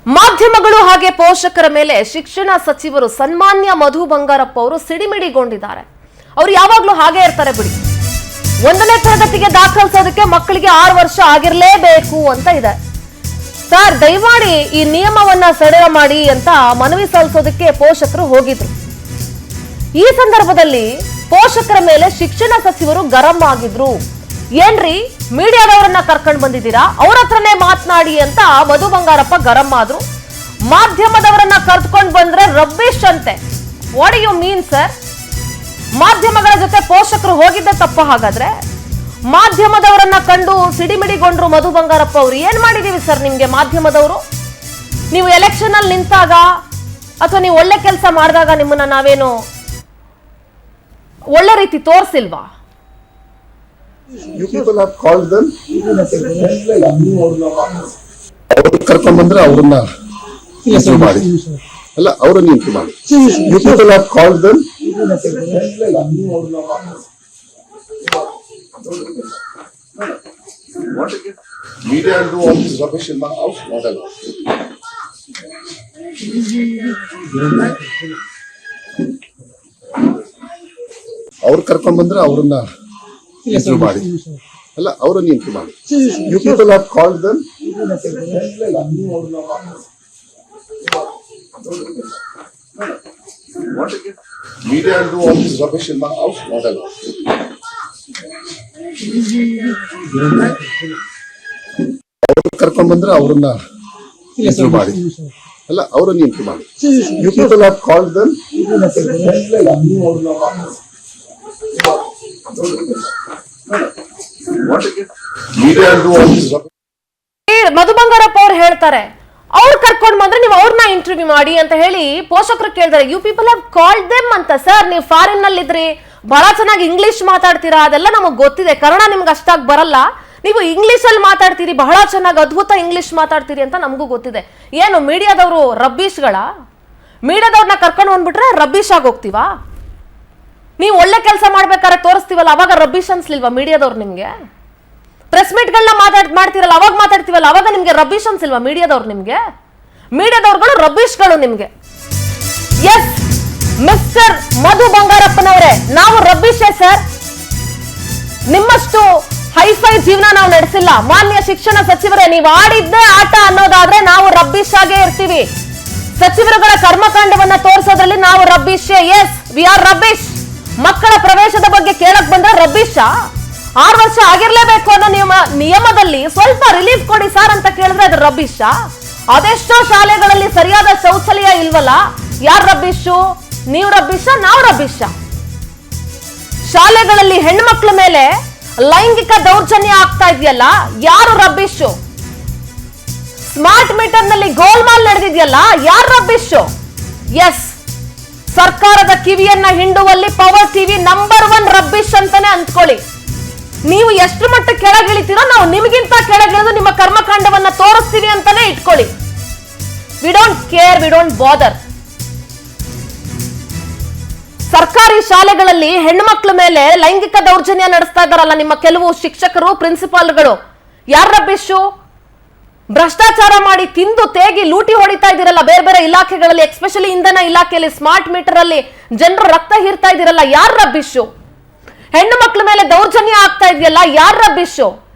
ಮಾಧ್ಯಮಗಳು ಹಾಗೆ ಪೋಷಕರ ಮೇಲೆ ಶಿಕ್ಷಣ ಸಚಿವರು ಸನ್ಮಾನ್ಯ ಮಧು ಬಂಗಾರಪ್ಪ ಅವರು ಸಿಡಿಮಿಡಿಗೊಂಡಿದ್ದಾರೆ. ಅವರು ಯಾವಾಗ್ಲೂ ಹಾಗೆ ಇರ್ತಾರೆ ಬಿಡಿ. 1ನೇ ತರಗತಿಗೆ ದಾಖಲಿಸೋದಕ್ಕೆ ಮಕ್ಕಳಿಗೆ 6 ವರ್ಷ ಆಗಿರಲೇಬೇಕು ಅಂತ ಇದೆ. ಸರ್ ದಯಮಾಡಿ ಈ ನಿಯಮವನ್ನ ಸಡಿಲ ಮಾಡಿ ಅಂತ ಮನವಿ ಸಲ್ಲಿಸೋದಕ್ಕೆ ಪೋಷಕರು ಹೋಗಿದ್ರು. ಈ ಸಂದರ್ಭದಲ್ಲಿ ಪೋಷಕರ ಮೇಲೆ ಶಿಕ್ಷಣ ಸಚಿವರು ಗರಂ ಆಗಿದ್ರು. ಏನ್ರಿ ಮೀಡಿಯಾದವರನ್ನ ಕರ್ಕೊಂಡು ಬಂದಿದ್ದೀರಾ, ಅವ್ರ ಹತ್ರನೇ ಮಾತನಾಡಿ ಅಂತ ಮಧು ಬಂಗಾರಪ್ಪ ಗರಂ ಆದ್ರು. ಮಾಧ್ಯಮದವರನ್ನ ಕರ್ಕೊಂಡು ಬಂದ್ರೆ ರಬ್ಬಿಶ್ ಅಂತೆ. What you mean sir? ಮಾಧ್ಯಮಗಳ ಜೊತೆ ಪೋಷಕರು ಹೋಗಿದ್ದ ತಪ್ಪ? ಹಾಗಾದ್ರೆ ಮಾಧ್ಯಮದವರನ್ನ ಕಂಡು ಸಿಡಿಮಿಡಿಗೊಂಡ್ರು ಮಧು ಬಂಗಾರಪ್ಪ ಅವರು. ಏನ್ ಮಾಡಿದೀವಿ ಸರ್ ನಿಮ್ಗೆ ಮಾಧ್ಯಮದವರು? ನೀವು ಎಲೆಕ್ಷನ್ ಅಲ್ಲಿ ನಿಂತಾಗ ಅಥವಾ ನೀವು ಒಳ್ಳೆ ಕೆಲಸ ಮಾಡಿದಾಗ ನಿಮ್ಮನ್ನ ನಾವೇನು ಒಳ್ಳೆ ರೀತಿ ತೋರಿಸಿಲ್ವಾ? You people have called them. ಅವರು ಕರ್ಕೊಂಡ್ ಬಂದ್ರೆ ಅವ್ರನ್ನ ಇಂಟರ್ವ್ಯೂ ಮಾಡಿ, ಅಲ್ಲ ಅವರನ್ನ ಇಂಟರ್ವ್ಯೂ ಮಾಡಿ. You people have called them. Media do all this rubbish in my house, not allowed. ಅವ್ರು ಕರ್ಕೊಂಡ್ ಬಂದ್ರೆ ಅವ್ರನ್ನ ಇಂಟರ್ವ್ಯೂ ಮಾಡಿ, ಅಲ್ಲ ಅವರನ್ನ ಇಂಟರ್ವ್ಯೂ ಮಾಡಿ. You people have called them. Media do all this rubbish in my house, not allowed. ಅವ್ರು ಕರ್ಕೊಂಡ್ ಬಂದ್ರೆ ಅವ್ರನ್ನ ಇಂಟರ್ವ್ಯೂ ಮಾಡಿ, ಅಲ್ಲ ಅವರನ್ನ ಇಂಟರ್ವ್ಯೂ ಮಾಡಿ. You people have called them. Madhu Bangarappa ಅವ್ರು ಹೇಳ್ತಾರೆ ಅವ್ರು ಕರ್ಕೊಂಡ್ ಬಂದ್ರೆ ನೀವು ಅವ್ರನ್ನ ಇಂಟರ್ವ್ಯೂ ಮಾಡಿ ಅಂತ ಹೇಳಿ ಪೋಷಕರು ಕೇಳಿದಾರೆ. You people have called them ಅಂತ. ಸರ್ ನೀವು ಫಾರಿನ್ ನಲ್ಲಿ ಇದ್ರಿ, ಬಹಳ ಚೆನ್ನಾಗಿ ಇಂಗ್ಲಿಷ್ ಮಾತಾಡ್ತೀರಾ, ಅದೆಲ್ಲ ನಮಗ್ ಗೊತ್ತಿದೆ. ಕನ್ನಡ ನಿಮ್ಗೆ ಅಷ್ಟಾಗಿ ಬರಲ್ಲ, ನೀವು ಇಂಗ್ಲಿಷ್ ಅಲ್ಲಿ ಮಾತಾಡ್ತೀರಿ, ಬಹಳ ಚೆನ್ನಾಗಿ ಅದ್ಭುತ ಇಂಗ್ಲಿಷ್ ಮಾತಾಡ್ತೀರಿ ಅಂತ ನಮಗೂ ಗೊತ್ತಿದೆ. ಏನು ಮೀಡಿಯಾದವರು ರಬ್ಬೀಶ್ಗಳ? ಮೀಡಿಯಾದವ್ರನ್ನ ಕರ್ಕೊಂಡು ಬಂದ್ಬಿಟ್ರೆ ರಬ್ಬೀಶ್ ಆಗಿ ಹೋಗ್ತೀವಾ? ನೀವು ಒಳ್ಳೆ ಕೆಲಸ ಮಾಡ್ಬೇಕಾದ್ರೆ ತೋರಿಸ್ತೀವಲ್ಲ, ಅವಾಗ ರಬ್ಬೀಶ್ ಅನ್ಸ್ಲಿಲ್ವಾ ಮೀಡಿಯಾದವ್ರು ನಿಮ್ಗೆ? ಪ್ರೆಸ್ ಮೀಟ್ಗಳನ್ನ ಮಾಡ್ತಿರಲ್ಲ, ಅವಾಗ ಮಾತಾಡ್ತೀವಲ್ಲ, ಅವಾಗ ನಿಮ್ಗೆ ರಬ್ಬೀಶ್ ಅನ್ಸಿಲ್ವಾ ಮೀಡಿಯಾದವ್ರು ನಿಮ್ಗೆ? ಮೀಡಿಯಾದವ್ರುಗಳು ರಬ್ಬೀಶ್ಗಳು ನಿಮ್ಗೆ. ಎಸ್ ಮಿಸ್ಟರ್ ಮಧು ಬಂಗಾರಪ್ಪನವರೇ, ನಾವು ರಬ್ಬೀಶೇ ಸರ್. ನಿಮ್ಮಷ್ಟು ಹೈಫೈ ಜೀವನ ನಾವು ನಡೆಸಿಲ್ಲ. ಮಾನ್ಯ ಶಿಕ್ಷಣ ಸಚಿವರೇ, ನೀವು ಆಡಿದ್ದೇ ಆಟ ಅನ್ನೋದಾದ್ರೆ ನಾವು ರಬ್ಬೀಶ್ ಆಗೇ ಇರ್ತೀವಿ. ಸಚಿವರುಗಳ ಕರ್ಮಕಾಂಡವನ್ನ ತೋರಿಸೋದ್ರಲ್ಲಿ ನಾವು ರಬ್ಬೀಶೇ. Yes we are rubbish. ಮಕ್ಕಳ ಪ್ರವೇಶದ ಬಗ್ಗೆ ಕೇಳಕ್ ಬಂದ್ರೆ ರಬ್ಬೀಶ? 6 ವರ್ಷ ಆಗಿರ್ಲೇಬೇಕು ಅನ್ನೋ ನಿಯಮದಲ್ಲಿ ಸ್ವಲ್ಪ ರಿಲೀಫ್ ಕೊಡಿ ಸರ್ ಅಂತ ಕೇಳಿದ್ರೆ ಅದು ರಬ್ಬೀಶ? ಅದೆಷ್ಟೋ ಶಾಲೆಗಳಲ್ಲಿ ಸರಿಯಾದ ಶೌಚಾಲಯ ಇಲ್ವಲ್ಲ, ಯಾರು ರಬ್ಬೀಶು? ನೀವು ರಬ್ಬೀಶ, ನಾವು ರಬ್ಬೀಶ? ಶಾಲೆಗಳಲ್ಲಿ ಹೆಣ್ಮಕ್ಳ ಮೇಲೆ ಲೈಂಗಿಕ ದೌರ್ಜನ್ಯ ಆಗ್ತಾ ಇದೆಯಲ್ಲ, ಯಾರು ರಬ್ಬೀಶು? ಸ್ಮಾರ್ಟ್ ಮೀಟರ್ ನಲ್ಲಿ ಗೋಲ್ಮಾಲ್ ನಡೆದಿದೆಯಲ್ಲ, ಯಾರು ರಬ್ಬೀಶು? ಎಸ್ ಸರ್ಕಾರದ ಕಿವಿಯನ್ನ ಹಿಂಡುವಲ್ಲಿ ಪವರ್ ಟಿವಿ ನಂಬರ್ 1 ರಬ್ಬೀಶ್ ಅಂತಾನೆ ಅಂದ್ಕೊಳ್ಳಿ. ನೀವು ಎಷ್ಟು ಮಟ್ಟ ಕೆಳಗಿಳಿತೀರೋ ನಾವು ನಿಮಗಿಂತ ಕೆಳಗಿಳಿದು ನಿಮ್ಮ ಕರ್ಮಕಾಂಡವನ್ನ ತೋರಿಸ್ತೀವಿ ಅಂತಾನೆ ಇಟ್ಕೊಳ್ಳಿ. We don't care, we don't ಬಾದರ್. ಸರ್ಕಾರಿ ಶಾಲೆಗಳಲ್ಲಿ ಹೆಣ್ಣುಮಕ್ಳ ಮೇಲೆ ಲೈಂಗಿಕ ದೌರ್ಜನ್ಯ ನಡೆಸ್ತಾ ಇದ್ದಾರಲ್ಲ ನಿಮ್ಮ ಕೆಲವು ಶಿಕ್ಷಕರು, ಪ್ರಿನ್ಸಿಪಾಲ್ಗಳು, ಯಾರು ರಬ್ಬೀಶು? ಭ್ರಷ್ಟಾಚಾರ ಮಾಡಿ ತಿಂದು ತೇಗಿ ಲೂಟಿ ಹೊಡಿತಾ ಇದ್ದೀರಲ್ಲ ಬೇರೆ ಬೇರೆ ಇಲಾಖೆಗಳಲ್ಲಿ, ಎಕ್ಸ್ಪೆಷಲಿ ಇಂಧನ ಇಲಾಖೆಯಲ್ಲಿ ಸ್ಮಾರ್ಟ್ ಮೀಟರ್ ಅಲ್ಲಿ ಜನರ ರಕ್ತ ಹೀರ್ತಾ ಇದ್ದೀರಲ್ಲ, ಯಾರು ರಬ್ಬೀಶು? ಹೆಣ್ಣು ಮಕ್ಕಳ ಮೇಲೆ ದೌರ್ಜನ್ಯ ಆಗ್ತಾ ಇದೆಯಲ್ಲ, ಯಾರು ರಬ್ಬೀಶು?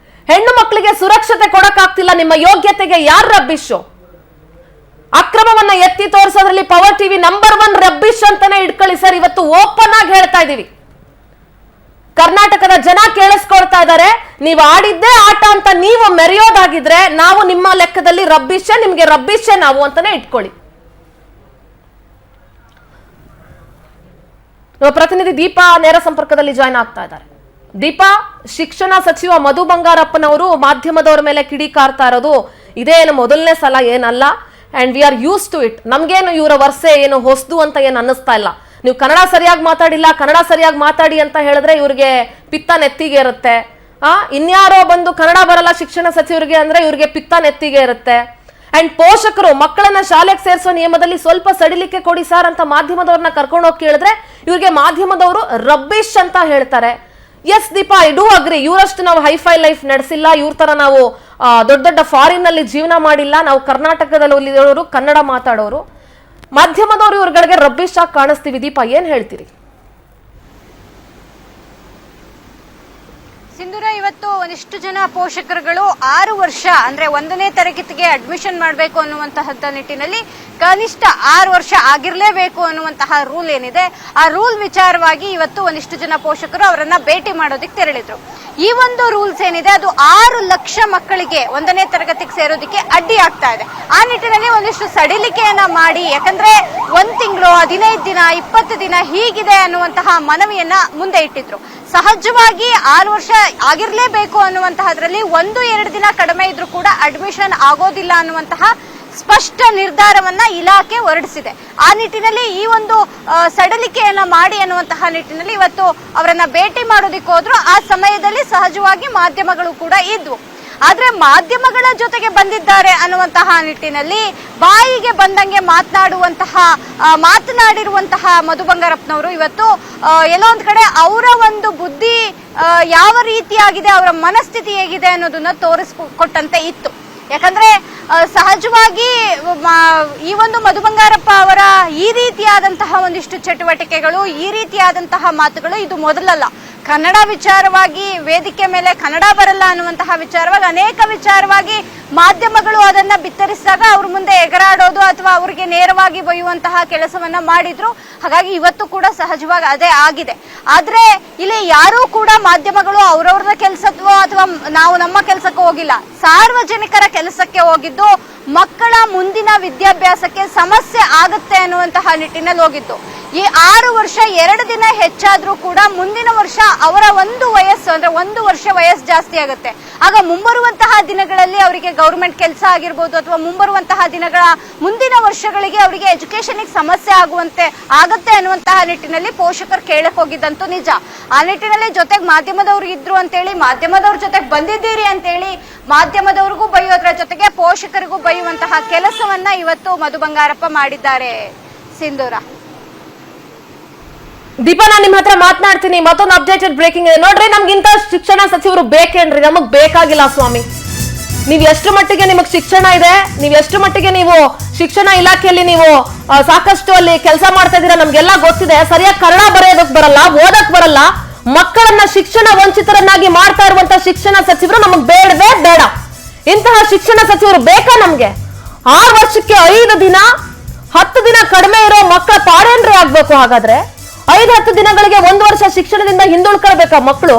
ಹೆಣ್ಣು ಮಕ್ಕಳಿಗೆ ಸುರಕ್ಷತೆ ಕೊಡಕ್ಕಾಗ್ತಿಲ್ಲ ನಿಮ್ಮ ಯೋಗ್ಯತೆಗೆ, ಯಾರು ರಬ್ಬೀಶು? ಅಕ್ರಮವನ್ನ ಎತ್ತಿ ತೋರಿಸೋದ್ರಲ್ಲಿ ಪವರ್ ಟಿವಿ ನಂಬರ್ 1 ರಬ್ಬೀಶ್ ಅಂತಾನೆ ಇಟ್ಕೊಳ್ಳಿ ಸರ್. ಇವತ್ತು ಓಪನ್ ಆಗಿ ಹೇಳ್ತಾ ಇದೀವಿ, ಕರ್ನಾಟಕದ ಜನ ಕೇಳಿಸ್ಕೊಳ್ತಾ ಇದ್ದಾರೆ. ನೀವು ಆಡಿದ್ದೇ ಆಟ ಅಂತ ನೀವು ಮೆರೆಯೋದಾಗಿದ್ರೆ ನಾವು ನಿಮ್ಮ ಲೆಕ್ಕದಲ್ಲಿ ರಬ್ಬೀಶೆ, ನಿಮ್ಗೆ ರಬ್ಬೀಶೆ ನಾವು ಅಂತಾನೆ ಇಟ್ಕೊಳ್ಳಿ. ನಮ್ಮ ಪ್ರತಿನಿಧಿ ದೀಪಾ ನೇರ ಸಂಪರ್ಕದಲ್ಲಿ ಜಾಯ್ನ್ ಆಗ್ತಾ ಇದ್ದಾರೆ. ದೀಪಾ, ಶಿಕ್ಷಣ ಸಚಿವ ಮಧು ಬಂಗಾರಪ್ಪನವರು ಮಾಧ್ಯಮದವರ ಮೇಲೆ ಕಿಡಿಕಾರ್ತಾ ಇರೋದು ಇದೇನು ಮೊದಲನೇ ಸಲ ಏನಲ್ಲ. And we are use to it. ನಮ್ಗೇನು ಇವರ ವರ್ಷೆ ಏನು ಹೊಸದು ಅಂತ ಏನು ಅನ್ನಿಸ್ತಾ ಇಲ್ಲ. ನೀವು ಕನ್ನಡ ಸರಿಯಾಗಿ ಮಾತಾಡಿಲ್ಲ, ಕನ್ನಡ ಸರಿಯಾಗಿ ಮಾತಾಡಿ ಅಂತ ಹೇಳಿದ್ರೆ ಇವ್ರಿಗೆ ಪಿತ್ತ ನೆತ್ತಿಗೆ ಇರುತ್ತೆ. ಇನ್ಯಾರೋ ಬಂದು ಕನ್ನಡ ಬರಲ್ಲ ಶಿಕ್ಷಣ ಸಚಿವರಿಗೆ ಅಂದ್ರೆ ಇವ್ರಿಗೆ ಪಿತ್ತ ನೆತ್ತಿಗೆ ಇರುತ್ತೆ. ಅಂಡ್ ಪೋಷಕರು ಮಕ್ಕಳನ್ನ ಶಾಲೆಗೆ ಸೇರಿಸುವ ನಿಯಮದಲ್ಲಿ ಸ್ವಲ್ಪ ಸಡಿಲಿಕೆ ಕೊಡಿ ಸರ್ ಅಂತ ಮಾಧ್ಯಮದವ್ರನ್ನ ಕರ್ಕೊಂಡು ಹೋಗಿ ಕೇಳಿದ್ರೆ ಇವ್ರಿಗೆ ಮಾಧ್ಯಮದವರು ರಬ್ಬೀಶ್ ಅಂತ ಹೇಳ್ತಾರೆ. Yes Deepa, I do agree. ಇವರಷ್ಟು ನಾವು ಹೈಫೈ ಲೈಫ್ ನಡೆಸಿಲ್ಲ, ಇವ್ರ ತರ ನಾವು ದೊಡ್ಡ ದೊಡ್ಡ ಫಾರಿನ್ ನಲ್ಲಿ ಜೀವನ ಮಾಡಿಲ್ಲ, ನಾವು ಕರ್ನಾಟಕದಲ್ಲಿ ಇರೋರು, ಕನ್ನಡ ಮಾತಾಡೋರು, ಮಾಧ್ಯಮದವರು ಇವ್ರಗಳಿಗೆ ರಬ್ಬಿಶ್ ಆಗಿ ಕಾಣಿಸ್ತೀವಿ. ದೀಪಾ, ಏನ್ ಹೇಳ್ತೀರಿ? ಸಿಂಧೂರ, ಇವತ್ತು ಒಂದಿಷ್ಟು ಜನ ಪೋಷಕರುಗಳು 6 ವರ್ಷ ಅಂದ್ರೆ 1ನೇ ತರಗತಿಗೆ ಅಡ್ಮಿಷನ್ ಮಾಡಬೇಕು ಅನ್ನುವಂತಹ ನಿಟ್ಟಿನಲ್ಲಿ ಕನಿಷ್ಠ 6 ವರ್ಷ ಆಗಿರ್ಲೇಬೇಕು ಅನ್ನುವಂತಹ ರೂಲ್ ಏನಿದೆ, ಆ ರೂಲ್ ವಿಚಾರವಾಗಿ ಇವತ್ತು ಒಂದಿಷ್ಟು ಜನ ಪೋಷಕರು ಅವರನ್ನ ಭೇಟಿ ಮಾಡೋದಕ್ಕೆ ತೆರಳಿದ್ರು. ಈ ಒಂದು ರೂಲ್ಸ್ ಏನಿದೆ ಅದು 6 ಲಕ್ಷ ಮಕ್ಕಳಿಗೆ 1ನೇ ತರಗತಿಗೆ ಸೇರೋದಕ್ಕೆ ಅಡ್ಡಿ ಆಗ್ತಾ ಇದೆ. ಆ ನಿಟ್ಟಿನಲ್ಲಿ ಒಂದಿಷ್ಟು ಸಡಿಲಿಕೆಯನ್ನ ಮಾಡಿ, ಯಾಕಂದ್ರೆ 1 ತಿಂಗಳು, 15 ದಿನ, 20 ದಿನ ಹೀಗಿದೆ ಅನ್ನುವಂತಹ ಮನವಿಯನ್ನ ಮುಂದೆ ಇಟ್ಟಿದ್ರು. ಸಹಜವಾಗಿ 6 ವರ್ಷ ಆಗಿರ್ಲೇಬೇಕು ಅನ್ನುವಂತಹದ್ರಲ್ಲಿ 1-2 ದಿನ ಕಡಿಮೆ ಇದ್ರೂ ಕೂಡ ಅಡ್ಮಿಷನ್ ಆಗೋದಿಲ್ಲ ಅನ್ನುವಂತಹ ಸ್ಪಷ್ಟ ನಿರ್ಧಾರವನ್ನ ಇಲಾಖೆ ಹೊರಡಿಸಿದೆ. ಆ ನಿಟ್ಟಿನಲ್ಲಿ ಈ ಒಂದು ಸಡಲಿಕೆಯನ್ನ ಮಾಡಿ ಅನ್ನುವಂತಹ ನಿಟ್ಟಿನಲ್ಲಿ ಇವತ್ತು ಅವರನ್ನ ಭೇಟಿ ಮಾಡೋದಿಕ್ಕೆ ಹೋದ್ರು. ಆ ಸಮಯದಲ್ಲಿ ಸಹಜವಾಗಿ ಮಾಧ್ಯಮಗಳು ಕೂಡ ಇದ್ವು. ಆದ್ರೆ ಮಾಧ್ಯಮಗಳ ಜೊತೆಗೆ ಬಂದಿದ್ದಾರೆ ಅನ್ನುವಂತಹ ನಿಟ್ಟಿನಲ್ಲಿ ಬಾಯಿಗೆ ಬಂದಂಗೆ ಮಾತನಾಡಿರುವಂತಹ ಮಧು ಬಂಗಾರಪ್ಪನವರು ಇವತ್ತು ಎಲ್ಲೋ ಒಂದ್ ಕಡೆ ಅವರ ಒಂದು ಬುದ್ಧಿ ಯಾವ ರೀತಿಯಾಗಿದೆ, ಅವರ ಮನಸ್ಥಿತಿ ಹೇಗಿದೆ ಅನ್ನೋದನ್ನ ತೋರಿಸ್ಕೊಟ್ಟಂತೆ ಇತ್ತು. ಯಾಕಂದ್ರೆ ಸಹಜವಾಗಿ ಈ ಒಂದು ಮಧು ಬಂಗಾರಪ್ಪ ಅವರ ಈ ರೀತಿಯಾದಂತಹ ಒಂದಿಷ್ಟು ಚಟುವಟಿಕೆಗಳು, ಈ ರೀತಿಯಾದಂತಹ ಮಾತುಗಳು ಇದು ಮೊದಲಲ್ಲ. ಕನ್ನಡ ವಿಚಾರವಾಗಿ ವೇದಿಕೆ ಮೇಲೆ ಕನ್ನಡ ಬರಲ್ಲ ಅನ್ನುವಂತಹ ವಿಚಾರವಾಗಿ ಅನೇಕ ವಿಚಾರವಾಗಿ ಮಾಧ್ಯಮಗಳು ಅದನ್ನ ಬಿತ್ತರಿಸಿದಾಗ ಅವ್ರ ಮುಂದೆ ಎಗರಾಡೋದು ಅಥವಾ ಅವರಿಗೆ ನೇರವಾಗಿ ಬೈಯುವಂತಹ ಕೆಲಸವನ್ನ ಮಾಡಿದ್ರು. ಹಾಗಾಗಿ ಇವತ್ತು ಕೂಡ ಸಹಜವಾಗಿ ಅದೇ ಆಗಿದೆ. ಆದ್ರೆ ಇಲ್ಲಿ ಯಾರೂ ಕೂಡ ಮಾಧ್ಯಮಗಳು ಅವ್ರವ್ರ ಕೆಲಸಕ್ಕೋ ಅಥವಾ ನಾವು ನಮ್ಮ ಕೆಲಸಕ್ಕೂ ಹೋಗಿಲ್ಲ, ಸಾರ್ವಜನಿಕರ ಕೆಲಸಕ್ಕೆ ಹೋಗಿದ್ದು. ಮಕ್ಕಳ ಮುಂದಿನ ವಿದ್ಯಾಭ್ಯಾಸಕ್ಕೆ ಸಮಸ್ಯೆ ಆಗುತ್ತೆ ಅನ್ನುವಂತಹ ನಿಟ್ಟಿನಲ್ಲಿ ಹೋಗಿದ್ದು. ಈ 6 ವರ್ಷ 2 ದಿನ ಹೆಚ್ಚಾದ್ರೂ ಕೂಡ ಮುಂದಿನ ವರ್ಷ ಅವರ ಒಂದು ವಯಸ್ಸು ಅಂದ್ರೆ 1 ವರ್ಷ ವಯಸ್ಸು ಜಾಸ್ತಿ ಆಗುತ್ತೆ. ಆಗ ಮುಂಬರುವಂತಹ ದಿನಗಳಲ್ಲಿ ಅವರಿಗೆ ಗವರ್ಮೆಂಟ್ ಕೆಲಸ ಆಗಿರ್ಬೋದು ಅಥವಾ ಮುಂಬರುವಂತಹ ದಿನಗಳ ಮುಂದಿನ ವರ್ಷಗಳಿಗೆ ಅವರಿಗೆ ಎಜುಕೇಶನ್ ಸಮಸ್ಯೆ ಆಗತ್ತೆ ಅನ್ನುವಂತಹ ನಿಟ್ಟಿನಲ್ಲಿ ಪೋಷಕರು ಕೇಳಕ್ ಹೋಗಿದ್ದಂತೂ ನಿಜ. ಆ ನಿಟ್ಟಿನಲ್ಲಿ ಜೊತೆಗೆ ಮಾಧ್ಯಮದವ್ರು ಇದ್ರು ಅಂತೇಳಿ, ಮಾಧ್ಯಮದವ್ರ ಜೊತೆಗೆ ಬಂದಿದ್ದೀರಿ ಅಂತೇಳಿ ಮಾಧ್ಯಮದವ್ರಿಗೂ ಬೈಯೋದ್ರ ಜೊತೆಗೆ ಪೋಷಕರಿಗೂ ಬೈಯುವಂತಹ ಕೆಲಸವನ್ನ ಇವತ್ತು ಮಧು ಬಂಗಾರಪ್ಪ ಮಾಡಿದ್ದಾರೆ. ಸಿಂಧೂರ, ದೀಪಾ, ನಾನು ನಿಮ್ ಹತ್ರ ಮಾತನಾಡ್ತೀನಿ. ಮತ್ತೊಂದು ಅಪ್ಡೇಟೆಡ್ ಬ್ರೇಕಿಂಗ್ ಇದೆ ನೋಡ್ರಿ. ನಮ್ಗಿಂತ ಶಿಕ್ಷಣ ಸಚಿವರು ಬೇಕೇನ್ರಿ? ನಮಗ್ ಬೇಕಾಗಿಲ್ಲ ಸ್ವಾಮಿ. ನೀವ್ ಎಷ್ಟು ಮಟ್ಟಿಗೆ ನಿಮಗ್ ಶಿಕ್ಷಣ ಇದೆ, ನೀವ್ ಎಷ್ಟು ಮಟ್ಟಿಗೆ ನೀವು ಶಿಕ್ಷಣ ಇಲಾಖೆಯಲ್ಲಿ ನೀವು ಸಾಕಷ್ಟು ಅಲ್ಲಿ ಕೆಲಸ ಮಾಡ್ತಾ ಇದೀರಾ ನಮ್ಗೆಲ್ಲ ಗೊತ್ತಿದೆ. ಸರಿಯಾಗಿ ಕನ್ನಡ ಬರೆಯೋದಕ್ ಬರಲ್ಲ, ಓದಕ್ ಬರಲ್ಲ, ಮಕ್ಕಳನ್ನ ಶಿಕ್ಷಣ ವಂಚಿತರನ್ನಾಗಿ ಮಾಡ್ತಾ ಇರುವಂತ ಶಿಕ್ಷಣ ಸಚಿವರು ನಮಗ್ ಬೇಡವೇ ಬೇಡ. ಇಂತಹ ಶಿಕ್ಷಣ ಸಚಿವರು ಬೇಕಾ ನಮ್ಗೆ? 6 ವರ್ಷಕ್ಕೆ 5 ದಿನ 10 ದಿನ ಕಡಿಮೆ ಇರೋ ಮಕ್ಕಳ ಪಾಡೇನ್ರಿ ಆಗ್ಬೇಕು? ಹಾಗಾದ್ರೆ 5-10 ದಿನಗಳಿಗೆ 1 ವರ್ಷ ಶಿಕ್ಷಣದಿಂದ ಹಿಂದುಳ್ಕೊಳ್ಬೇಕಾ ಮಕ್ಕಳು?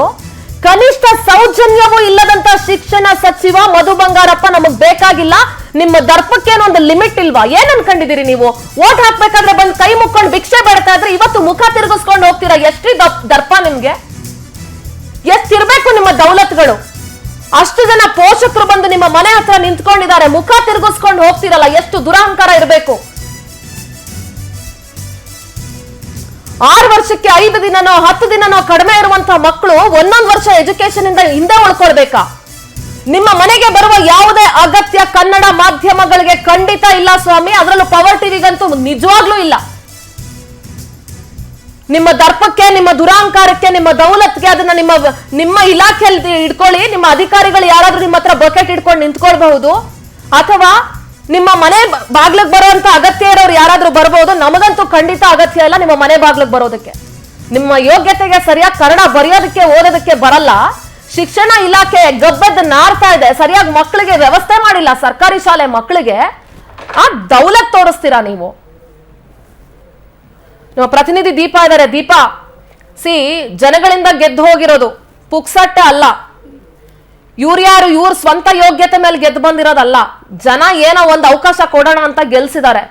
ಕನಿಷ್ಠ ಸೌಜನ್ಯವೂ ಇಲ್ಲದಂತ ಶಿಕ್ಷಣ ಸಚಿವ ಮಧು ಬಂಗಾರಪ್ಪ ನಮಗ್ ಬೇಕಾಗಿಲ್ಲ. ನಿಮ್ಮ ದರ್ಪಕ್ಕೇನೋ ಒಂದು ಲಿಮಿಟ್ ಇಲ್ವಾ? ಏನ್ ಅನ್ಕೊಂಡಿದೀರಿ ನೀವು? ವೋಟ್ ಹಾಕ್ಬೇಕಾದ್ರೆ ಬಂದ್ ಕೈ ಮುಕ್ಕೊಂಡು ಭಿಕ್ಷೆ ಬೇಡ್ತಾ ಇದ್ರೆ ಇವತ್ತು ಮುಖ ತಿರುಗಿಸ್ಕೊಂಡು ಹೋಗ್ತೀರಾ? ಎಷ್ಟ್ರಿ ದರ್ಪ ನಿಮ್ಗೆ? ಎಷ್ಟಿರ್ಬೇಕು ನಿಮ್ಮ ದೌಲತ್ಗಳು? ಅಷ್ಟು ಜನ ಪೋಷಕರು ಬಂದು ನಿಮ್ಮ ಮನೆ ಹತ್ರ ನಿಂತ್ಕೊಂಡಿದ್ದಾರೆ, ಮುಖ ತಿರುಗಿಸ್ಕೊಂಡು ಹೋಗ್ತಿರಲ್ಲ, ಎಷ್ಟು ದುರಹಂಕಾರ ಇರಬೇಕು? 6 ವರ್ಷಕ್ಕೆ 5 ದಿನನೋ 10 ದಿನನೋ ಕಡಿಮೆ ಇರುವಂತಹ ಮಕ್ಕಳು 1 ವರ್ಷ ಎಜುಕೇಶನ್ ಇಂದ ಹಿಂದೆ ಉಳ್ಕೊಳ್ಬೇಕಾ? ನಿಮ್ಮ ಮನೆಗೆ ಬರುವ ಯಾವುದೇ ಅಗತ್ಯ ಕನ್ನಡ ಮಾಧ್ಯಮಗಳಿಗೆ ಖಂಡಿತ ಇಲ್ಲ ಸ್ವಾಮಿ. ಅದರಲ್ಲೂ ಪವರ್ ಟಿವಿಗಂತೂ ನಿಜವಾಗ್ಲೂ ಇಲ್ಲ. ನಿಮ್ಮ ದರ್ಪಕ್ಕೆ, ನಿಮ್ಮ ದುರಾಂಕಾರಕ್ಕೆ, ನಿಮ್ಮ ದೌಲತ್ಗೆ ಅದನ್ನ ನಿಮ್ಮ ಇಲಾಖೆಯಲ್ಲಿ ಇಟ್ಕೊಳ್ಳಿ. ನಿಮ್ಮ ಅಧಿಕಾರಿಗಳು ಯಾರಾದ್ರೂ ನಿಮ್ಮ ಹತ್ರ ಬಕೆಟ್ ಇಟ್ಕೊಂಡು ನಿಂತ್ಕೊಳ್ಬಹುದು, ಅಥವಾ ನಿಮ್ಮ ಮನೆ ಬಾಗ್ಲಿಗೆ ಬರುವಂತ ಅಗತ್ಯ ಇರೋರು ಯಾರಾದ್ರೂ ಬರಬಹುದು. ನಮಗಂತೂ ಖಂಡಿತ ಅಗತ್ಯ ಇಲ್ಲ ನಿಮ್ಮ ಮನೆ ಬಾಗ್ಲಿಗೆ ಬರೋದಕ್ಕೆ. ನಿಮ್ಮ ಯೋಗ್ಯತೆಗೆ ಸರಿಯಾಗಿ ಕನ್ನಡ ಬರೆಯೋದಕ್ಕೆ ಓದೋದಕ್ಕೆ ಬರಲ್ಲ. ಶಿಕ್ಷಣ ಇಲಾಖೆ ಗಬ್ಬೆದ್ದು ನಾರ್ತಾ ಇದೆ, ಸರಿಯಾಗಿ ಮಕ್ಕಳಿಗೆ ವ್ಯವಸ್ಥೆ ಮಾಡಿಲ್ಲ. ಸರ್ಕಾರಿ ಶಾಲೆ ಮಕ್ಕಳಿಗೆ ಆ ದೌಲತ್ ತೋರಿಸ್ತೀರಾ ನೀವು? ನಮ್ಮ ಪ್ರತಿನಿಧಿ ದೀಪಾ ಇದ್ದಾರೆ. ದೀಪಾ, ಜನಗಳಿಂದ ಗೆದ್ದು ಹೋಗಿರೋದು ಪುಕ್ಸಟ್ಟೆ ಅಲ್ಲ. ಇವ್ರ ಸ್ವಂತ ಯೋಗ್ಯತೆ ಮೇಲೆ ಗೆದ್ದು ಬಂದಿರೋದಲ್ಲ. ಜನ ಏನೋ ಒಂದು ಅವಕಾಶ ಕೊಡೋಣ ಅಂತ ಗೆಲ್ಸಿದ್ದಾರೆ.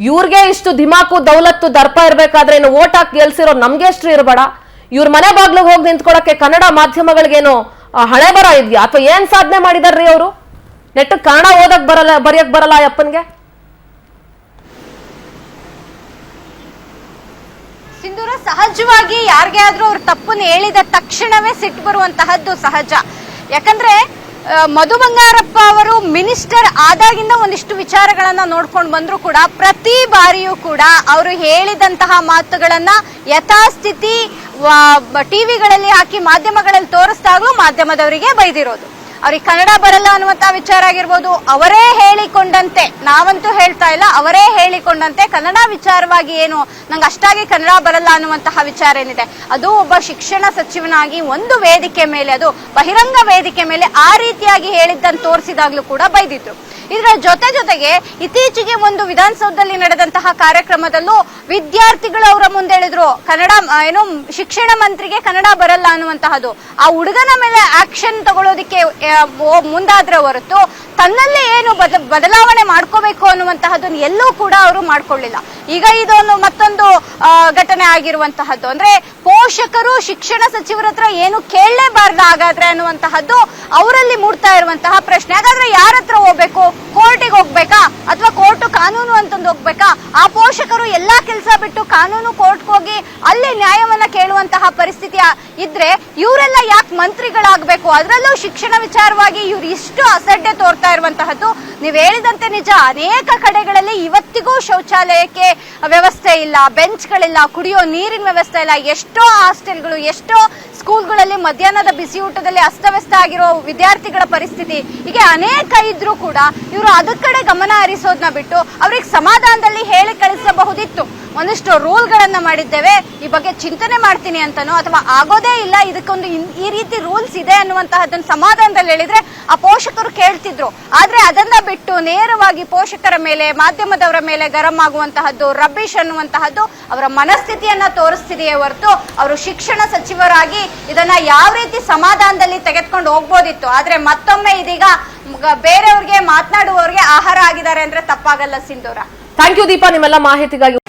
ಇವ್ರಿಗೆ ಇಷ್ಟು ಧಿಮಾಕು ದೌಲತ್ತು ದರ್ಪ ಇರ್ಬೇಕಾದ್ರೆ ಇನ್ನು ಓಟ್ ಹಾಕಿ ಗೆಲ್ಸಿರೋ ನಮ್ಗೆ ಎಷ್ಟು ಇರಬೇಡ? ಇವ್ರ ಮನೆ ಬಾಗ್ಲಿಗೆ ಹೋಗಿ ನಿಂತ್ಕೊಳಕ್ಕೆ ಕನ್ನಡ ಮಾಧ್ಯಮಗಳಿಗೇನು ಹಣೆ ಬರ ಇದೆಯಾ? ಅಥವಾ ಏನ್ ಸಾಧನೆ ಮಾಡಿದಾರ್ರಿ ಅವರು? ನೆಟ್ಟು ಕನ್ನಡ ಓದಕ್ ಬರಲ್ಲ, ಬರೆಯಕ್ ಬರಲ್ಲ ಅಪ್ಪನ್ಗೆ? ಸಿಂಧೂರ, ಸಹಜವಾಗಿ ಯಾರಿಗೆ ಆದ್ರೂ ಅವ್ರ ತಪ್ಪನ್ನು ಹೇಳಿದ ತಕ್ಷಣವೇ ಸಿಟ್ಟು ಬರುವಂತಹದ್ದು ಸಹಜ. ಯಾಕಂದ್ರೆ ಮಧು ಬಂಗಾರಪ್ಪ ಅವರು ಮಿನಿಸ್ಟರ್ ಆದಾಗಿಂದ ಒಂದಿಷ್ಟು ವಿಚಾರಗಳನ್ನ ನೋಡ್ಕೊಂಡು ಬಂದ್ರು ಕೂಡ ಪ್ರತಿ ಬಾರಿಯೂ ಕೂಡ ಅವರು ಹೇಳಿದಂತಹ ಮಾತುಗಳನ್ನ ಯಥಾಸ್ಥಿತಿ ಟಿವಿಗಳಲ್ಲಿ ಹಾಕಿ ಮಾಧ್ಯಮಗಳಲ್ಲಿ ತೋರಿಸಿದಾಗಲೂ ಮಾಧ್ಯಮದವರಿಗೆ ಬೈದಿರೋದು. ಅವ್ರಿಗೆ ಕನ್ನಡ ಬರಲ್ಲ ಅನ್ನುವಂತ ವಿಚಾರ ಆಗಿರ್ಬೋದು, ಅವರೇ ಹೇಳಿಕೊಂಡಂತೆ, ನಾವಂತೂ ಹೇಳ್ತಾ ಇಲ್ಲ, ಅವರೇ ಹೇಳಿಕೊಂಡಂತೆ ಕನ್ನಡ ವಿಚಾರವಾಗಿ ಏನು ನಂಗೆ ಅಷ್ಟಾಗಿ ಕನ್ನಡ ಬರಲ್ಲ ಅನ್ನುವಂತಹ ವಿಚಾರ ಏನಿದೆ, ಅದು ಒಬ್ಬ ಶಿಕ್ಷಣ ಸಚಿವನಾಗಿ ಒಂದು ವೇದಿಕೆ ಮೇಲೆ, ಅದು ಬಹಿರಂಗ ವೇದಿಕೆ ಮೇಲೆ ಆ ರೀತಿಯಾಗಿ ಹೇಳಿದ್ದನ್ನು ತೋರಿಸಿದಾಗ್ಲೂ ಕೂಡ ಬೈದಿದ್ರು. ಇದರ ಜೊತೆಗೆ ಇತ್ತೀಚೆಗೆ ಒಂದು ವಿಧಾನಸೌಧದಲ್ಲಿ ನಡೆದಂತಹ ಕಾರ್ಯಕ್ರಮದಲ್ಲೂ ವಿದ್ಯಾರ್ಥಿಗಳು ಅವರ ಮುಂದೆ ಹೇಳಿದ್ರು, ಕನ್ನಡ ಏನು ಶಿಕ್ಷಣ ಮಂತ್ರಿಗೆ ಕನ್ನಡ ಬರಲ್ಲ ಅನ್ನುವಂತಹದ್ದು. ಆ ಹುಡುಗನ ಮೇಲೆ ಆಕ್ಷನ್ ತಗೊಳ್ಳೋದಿಕ್ಕೆ ಮುಂದಾದ್ರೆ ಹೊರತು ತನ್ನಲ್ಲೇ ಏನು ಬದಲಾವಣೆ ಮಾಡ್ಕೋಬೇಕು ಅನ್ನುವಂತಹದ್ದನ್ನು ಎಲ್ಲೂ ಕೂಡ ಅವರು ಮಾಡ್ಕೊಳ್ಳಿಲ್ಲ. ಈಗ ಇದೊಂದು ಮತ್ತೊಂದು ಘಟನೆ ಆಗಿರುವಂತಹದ್ದು, ಅಂದ್ರೆ ಪೋಷಕರು ಶಿಕ್ಷಣ ಸಚಿವರ ಹತ್ರ ಏನು ಕೇಳಲೇಬಾರ್ದ ಹಾಗಾದ್ರೆ ಅನ್ನುವಂತಹದ್ದು ಅವರಲ್ಲಿ ಮೂಡ್ತಾ ಇರುವಂತಹ ಪ್ರಶ್ನೆ. ಹಾಗಾದ್ರೆ ಯಾರ ಹತ್ರ ಹೋಗ್ಬೇಕು? ಕೋರ್ಟಿಗೆ ಹೋಗ್ಬೇಕಾ ಅಥವಾ ಕೋರ್ಟ್ ಕಾನೂನು ಅಂತಂದು ಹೋಗ್ಬೇಕಾ? ಆ ಪೋಷಕರು ಎಲ್ಲಾ ಕೆಲಸ ಬಿಟ್ಟು ಕಾನೂನು ಕೋರ್ಟ್ಗೆ ಹೋಗಿ ಅಲ್ಲಿ ನ್ಯಾಯವನ್ನ ಕೇಳುವಂತಹ ಪರಿಸ್ಥಿತಿ ಇದ್ರೆ ಇವರೆಲ್ಲ ಯಾಕೆ ಮಂತ್ರಿಗಳಾಗಬೇಕು? ಅದರಲ್ಲೂ ಶಿಕ್ಷಣ ವಿಚಾರವಾಗಿ ಇವ್ರು ಇಷ್ಟು ಅಸಡ್ಡೆ ತೋರ್ತಾ ಇರುವಂತಹದ್ದು ನೀವ್ ಹೇಳಿದಂತೆ ನಿಜ. ಅನೇಕ ಕಡೆಗಳಲ್ಲಿ ಇವತ್ತಿಗೂ ಶೌಚಾಲಯಕ್ಕೆ ವ್ಯವಸ್ಥೆ ಇಲ್ಲ, ಬೆಂಚ್ಗಳಿಲ್ಲ, ಕುಡಿಯೋ ನೀರಿನ ವ್ಯವಸ್ಥೆ ಇಲ್ಲ. ಎಷ್ಟೋ ಹಾಸ್ಟೆಲ್ಗಳು, ಎಷ್ಟೋ ಸ್ಕೂಲ್ಗಳಲ್ಲಿ ಮಧ್ಯಾಹ್ನದ ಬಿಸಿ ಊಟದಲ್ಲಿ ಅಸ್ತವ್ಯಸ್ತ ಆಗಿರೋ ವಿದ್ಯಾರ್ಥಿಗಳ ಪರಿಸ್ಥಿತಿ ಹೀಗೆ ಅನೇಕ ಇದ್ರೂ ಕೂಡ ಇವರು ಅದ ಕಡೆ ಗಮನ ಹರಿಸೋದನ್ನ ಬಿಟ್ಟು ಅವ್ರಿಗೆ ಸಮಾಧಾನದಲ್ಲಿ ಹೇಳಿ ಕಳಿಸಬಹುದಿತ್ತು. ಒಂದಿಷ್ಟು ರೂಲ್ಗಳನ್ನ ಮಾಡಿದ್ದೇವೆ, ಈ ಬಗ್ಗೆ ಚಿಂತನೆ ಮಾಡ್ತೀನಿ ಅಂತನೋ ಅಥವಾ ಆಗೋದೇ ಇಲ್ಲ, ಇದಕ್ಕೊಂದು ಈ ರೀತಿ ರೂಲ್ಸ್ ಇದೆ ಅನ್ನುವಂತಹದ್ದನ್ನು ಸಮಾಧಾನದಲ್ಲಿ ಹೇಳಿದ್ರೆ ಆ ಪೋಷಕರು ಕೇಳ್ತಿದ್ರು. ಆದ್ರೆ ಅದನ್ನ ಬಿಟ್ಟು ನೇರವಾಗಿ ಪೋಷಕರ ಮೇಲೆ, ಮಾಧ್ಯಮದವರ ಮೇಲೆ ಗರಂ ಆಗುವಂತಹದ್ದು, ರಬ್ಬಿಶ್ ಅನ್ನುವಂತಹದ್ದು ಅವರ ಮನಸ್ಥಿತಿಯನ್ನ ತೋರಿಸ್ತಿದೆಯೇ ಹೊರತು ಅವರು ಶಿಕ್ಷಣ ಸಚಿವರಾಗಿ ಇದನ್ನ ಯಾವ ರೀತಿ ಸಮಾಧಾನದಲ್ಲಿ ತೆಗೆದುಕೊಂಡು ಹೋಗ್ಬೋದಿತ್ತು. ಆದ್ರೆ ಮತ್ತೊಮ್ಮೆ ಇದೀಗ ಬೇರೆಯವ್ರಿಗೆ, ಮಾತನಾಡುವವರಿಗೆ ಆಹಾರ ಆಗಿದ್ದಾರೆ ಅಂದ್ರೆ ತಪ್ಪಾಗಲ್ಲ ಸಿಂಧೂರ. ಥ್ಯಾಂಕ್ ಯು ದೀಪಾ, ನಿಮ್ಮೆಲ್ಲ ಮಾಹಿತಿಗಾಗಿ.